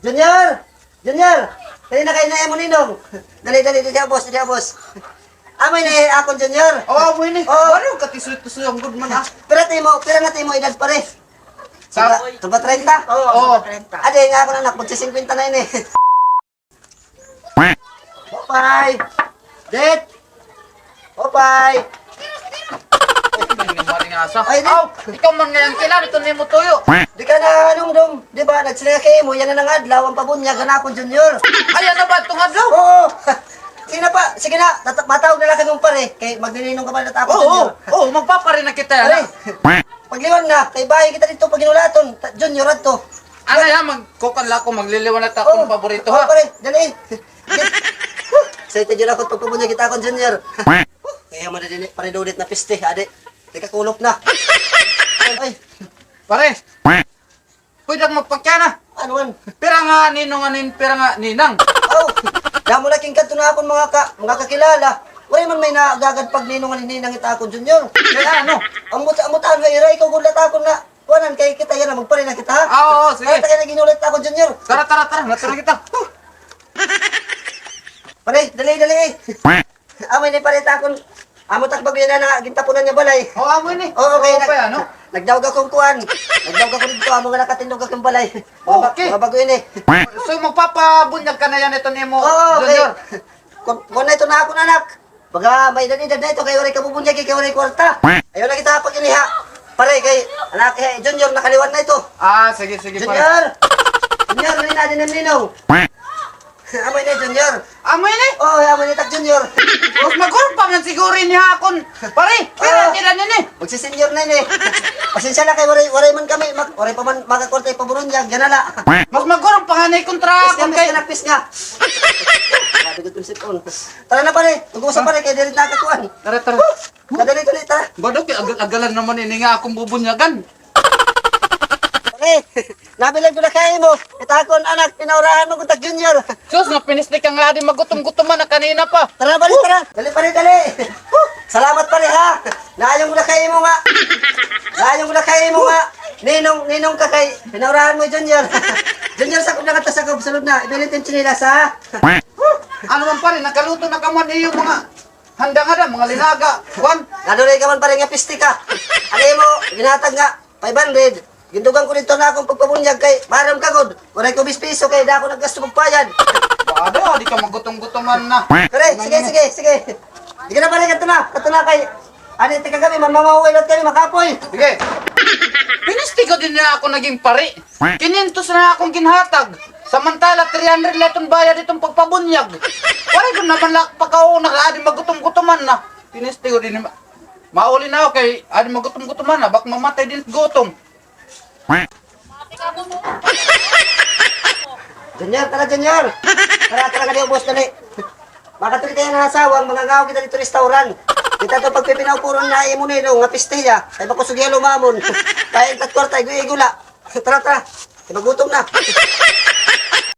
Junior! Junior! Dali na kayo na mo ninong. Dali, siya boss. Amoy na akong Junior. Oh, amoy ni. Oh. Ano ka tisuy ang good man ah. Pira na mo edad pare. Tuba 30? Oo. Ade nga ako na anak, magsi-50 na yun eh. Opay! Det! Opay! Maring asa. Ay, di- Aw, ikaw man ngayon kailan ito ni mo tuyo. Di ka na dong, di ba? Nagsilaka kayo mo, yan na nang adlaw, ang pabunyag na akong Junior. Ayan na ba itong adlaw? Oo! Sige na, matawag na lang kagong pare, kay magnininong ka ba na tapos Junior. Oo, magpaparin na kita. Pare, Ano? pagliwan na, kay bahay kita dito pag inulaton, Junior at to. Ano yan, magkukanla ko, magliliwan na akong paborito ha. Pare, dali. Excited yun ako at pagpabunyag kita akong Junior. Kaya mo na din, pare dudit na piste, ade. Teka kulop na. Ay, Pare, pwede kang magpagkya na. ano man? Pira nga ninong pira nga ninang. Oh, damo na king kadto na akong mga kakilala. Wala man may nagagad pag ninong ninang ita akong Junior. Kaya ano? Amutaan nga ira ikaw gulat ako na. Kuanan kay kita yan magpare na kita ha. Oo, sige. Kaya tayo na ginulit ako Junior. Tara, natira kita. Pare, dali. Amay ni pare ta akong amo takbag yan na gintapunan niya balay. Oo, amoy ni. Oo, okay. pa ano? Nagdawag akong kuan. Nagdawag ako dito amo nga nakatindog akong balay. Okay. Mga bago yun eh. So magpapabunyag ka na yan ito ni mo, Oo, okay. Junior. Kung na ito na ako anak. Baga may edad na ito kay oray kabubunyag kay oray kwarta. Ayaw na kita pag iniha. Pare kay anak Junior nakaliwan na ito. Ah, sige, pare. Junior! Junior, rin natin ng ninong. Amoy na Junior. Amoy ni. Oh, amoy na tak Junior. Mas magurpa man siguro niya akon. Pare, Oo. kira ni ni. Magsisenyor na yun eh. Pasensya na kay waray man kami. Waray pa man makakorte pa burunyag. Ganala. Mas magurpa nga na kontra akon kay. Pis nga. Madugot yung sipon. Tara na pare. Tugusap pare kay dirit nakakuan. Tara. Dali, tara. Badok, agalan naman ini nga akong bubunyagan. Pare, nabilag ko na kayo mo. Itakon anak, pinaurahan mo kung tak Junior. Sus, napinistik ka nga di magutom-gutoman na kanina pa. Tara na pare, tara. Dali pare. Salamat pare ha. Naayong na kayo mo nga. Ninong ka kay. Pinaurahan mo Junior. Junior, sakop na kata sakop. Sunod na. Ibilit yung chinilas ha. Ano man pare, nakaluto na kaman iyo mga handa mga linaga. Juan, Naduloy ka man pare nga pisti ka. Ano mo, ginatag nga. 500. Gindugan ko dito na akong pagpabunyag kay Maram Kagod. Waray ko piso kay da ako naggasto magpayad. bado, di ka magutom-gutoman na. Pare, sige. Di ka na pare, kato na kay. Ano, tika kami, mamamawilot kami, makapoy. Sige. Pinisti ko din na ako naging pari. 500 na akong ginhatag. Samantala, 300 na itong bayad itong pagpabunyag. Pare ko naman pagkao nakaadi magutom-gutoman na. Pinisti ko din na. Mauli na ako kay adi magutom-gutoman na. Bak mamatay din gutom. Junior. Tara ka niyo, boss, dali. Makatuloy kayo na asawang, mga ngaw kita dito restaurant. Kita to pagpipinaupuron na imo nilo, nga pisteya. Ay bako sugya lumamon. Kaya ang tatkwarta, igula. Tara. Magutom na.